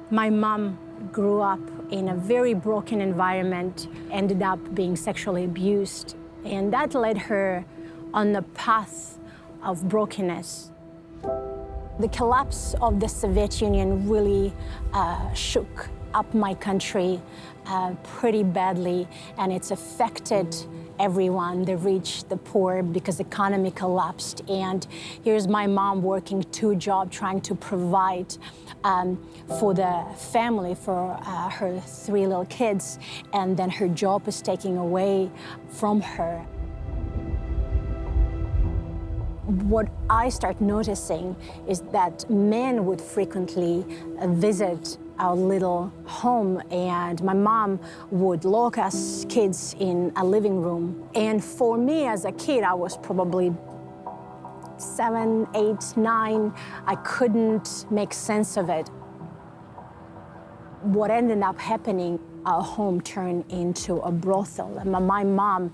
My mom grew up in a very broken environment, ended up being sexually abused, and that led her on a path of brokenness. The collapse of the Soviet Union really shook up my country pretty badly, and it's affected everyone, the rich, the poor, because the economy collapsed. And here's my mom working 2 jobs, trying to provide for the family, for her 3 little kids, and then her job is taken away from her. What I start noticing is that men would frequently visit our little home, and my mom would lock us kids in a living room. And for me as a kid, I was probably 7, 8, 9. I couldn't make sense of it. What ended up happening, our home turned into a brothel. And my mom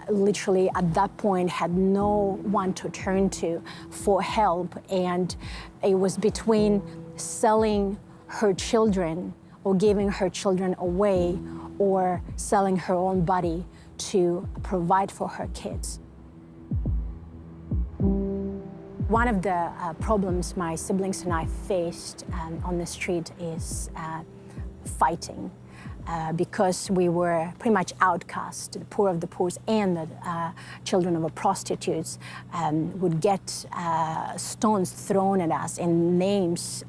literally at that point had no one to turn to for help, and it was between selling her children or giving her children away or selling her own body to provide for her kids. One of the problems my siblings and I faced on the street is fighting. Because we were pretty much outcast, the poor of the poor and the children of prostitutes would get stones thrown at us and names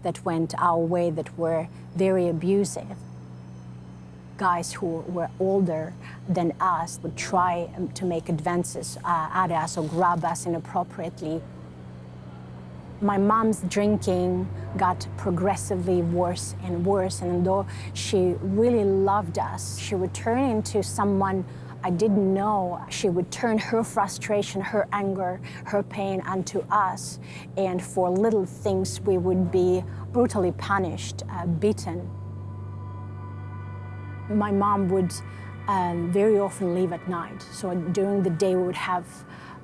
that went our way that were very abusive. Guys who were older than us would try to make advances at us or grab us inappropriately. My mom's drinking got progressively worse and worse, and though she really loved us, she would turn into someone I didn't know. She would turn her frustration, her anger, her pain onto us, and for little things we would be brutally punished, beaten. My mom would very often leave at night, so during the day we would have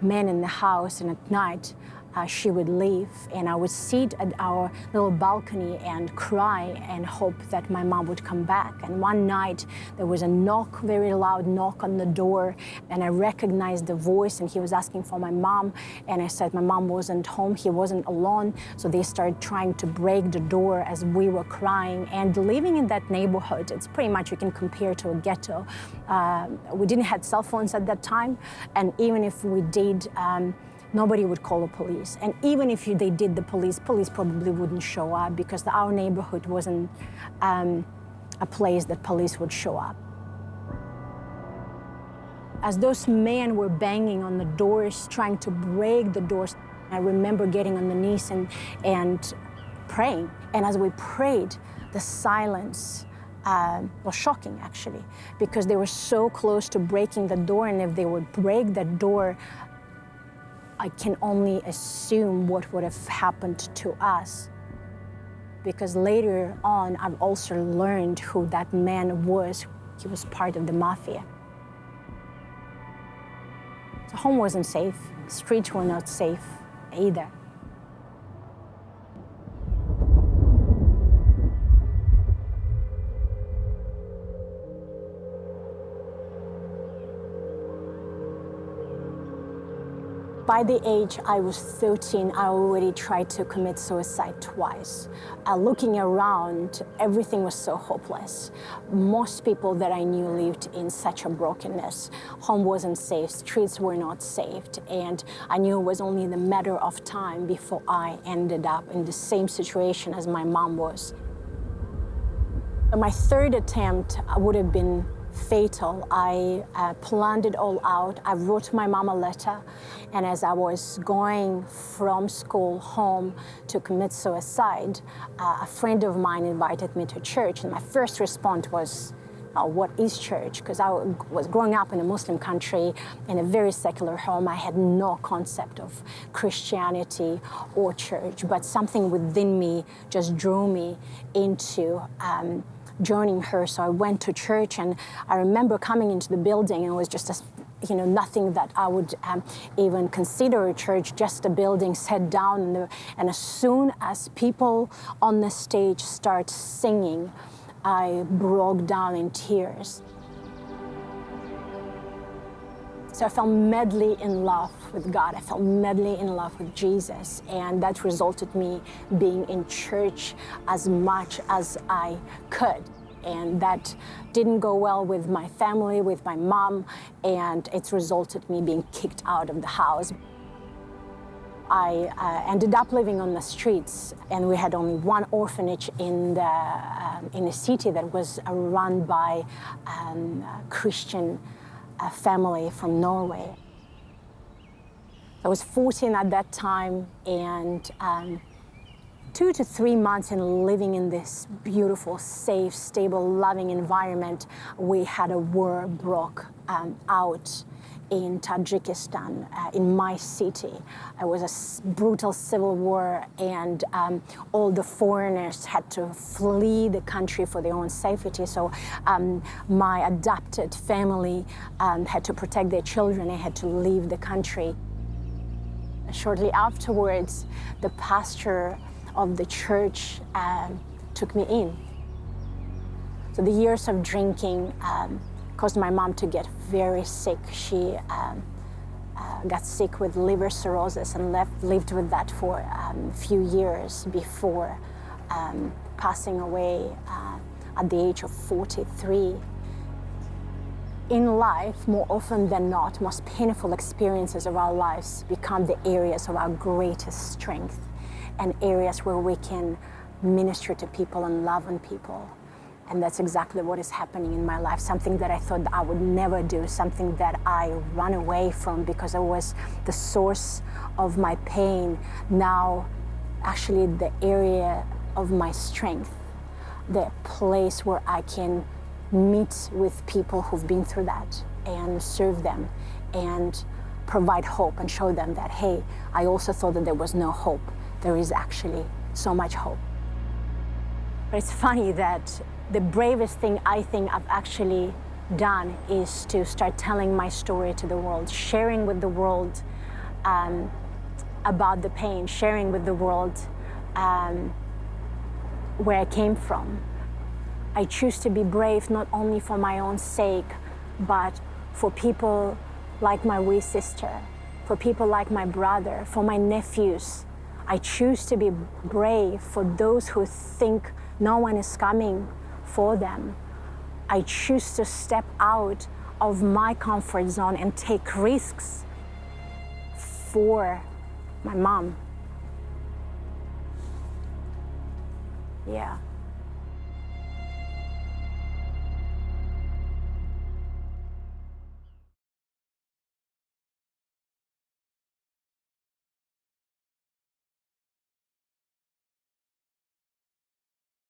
men in the house, and at night she would leave, and I would sit at our little balcony and cry and hope that my mom would come back. And one night there was a knock, very loud knock on the door, and I recognized the voice, and he was asking for my mom, and I said my mom wasn't home, he wasn't alone. So they started trying to break the door as we were crying. And living in that neighborhood, it's pretty much you can compare to a ghetto. We didn't have cell phones at that time, and even if we did, nobody would call the police. And even if they did, the police probably wouldn't show up, because our neighborhood wasn't a place that police would show up. As those men were banging on the doors, trying to break the doors, I remember getting on the knees and praying. And as we prayed, the silence was shocking, actually, because they were so close to breaking the door, and if they would break the door, I can only assume what would have happened to us. Because later on, I've also learned who that man was. He was part of the mafia. The home wasn't safe. Streets were not safe either. By the age I was 13, I already tried to commit suicide twice. Looking around, everything was so hopeless. Most people that I knew lived in such a brokenness. Home wasn't safe, streets were not saved, and I knew it was only a matter of time before I ended up in the same situation as my mom was. My 3rd attempt would have been fatal. I planned it all out. I wrote my mom a letter, and as I was going from school home to commit suicide, a friend of mine invited me to church, and my first response was, oh, what is church? Because I was growing up in a Muslim country, in a very secular home. I had no concept of Christianity or church, but something within me just drew me into joining her. So I went to church, and I remember coming into the building, and it was just a nothing that I would even consider a church, just a building, sat down, and as soon as people on the stage start singing, I broke down in tears. So I fell madly in love with God. I fell madly in love with Jesus. And that resulted me being in church as much as I could. And that didn't go well with my family, with my mom, and it's resulted me being kicked out of the house. I ended up living on the streets, and we had only one orphanage in the city that was run by a Christian family from Norway. I was 14 at that time, and 2 to 3 months in living in this beautiful, safe, stable, loving environment, we had a war broke out in Tajikistan, in my city. It was a brutal civil war, and all the foreigners had to flee the country for their own safety. So my adopted family had to protect their children and had to leave the country. Shortly afterwards, the pastor of the church took me in. So the years of drinking caused my mom to get very sick. She got sick with liver cirrhosis and lived with that for a few years before passing away at the age of 43. In life, more often than not, most painful experiences of our lives become the areas of our greatest strength and areas where we can minister to people and love on people. And that's exactly what is happening in my life. Something that I thought I would never do, something that I run away from because it was the source of my pain. Now, actually the area of my strength, the place where I can meet with people who've been through that and serve them and provide hope and show them that, hey, I also thought that there was no hope. There is actually so much hope. But it's funny that the bravest thing I think I've actually done is to start telling my story to the world, sharing with the world about the pain, sharing with the world where I came from. I choose to be brave not only for my own sake, but for people like my wee sister, for people like my brother, for my nephews. I choose to be brave for those who think no one is coming for them. I choose to step out of my comfort zone and take risks for my mom. Yeah.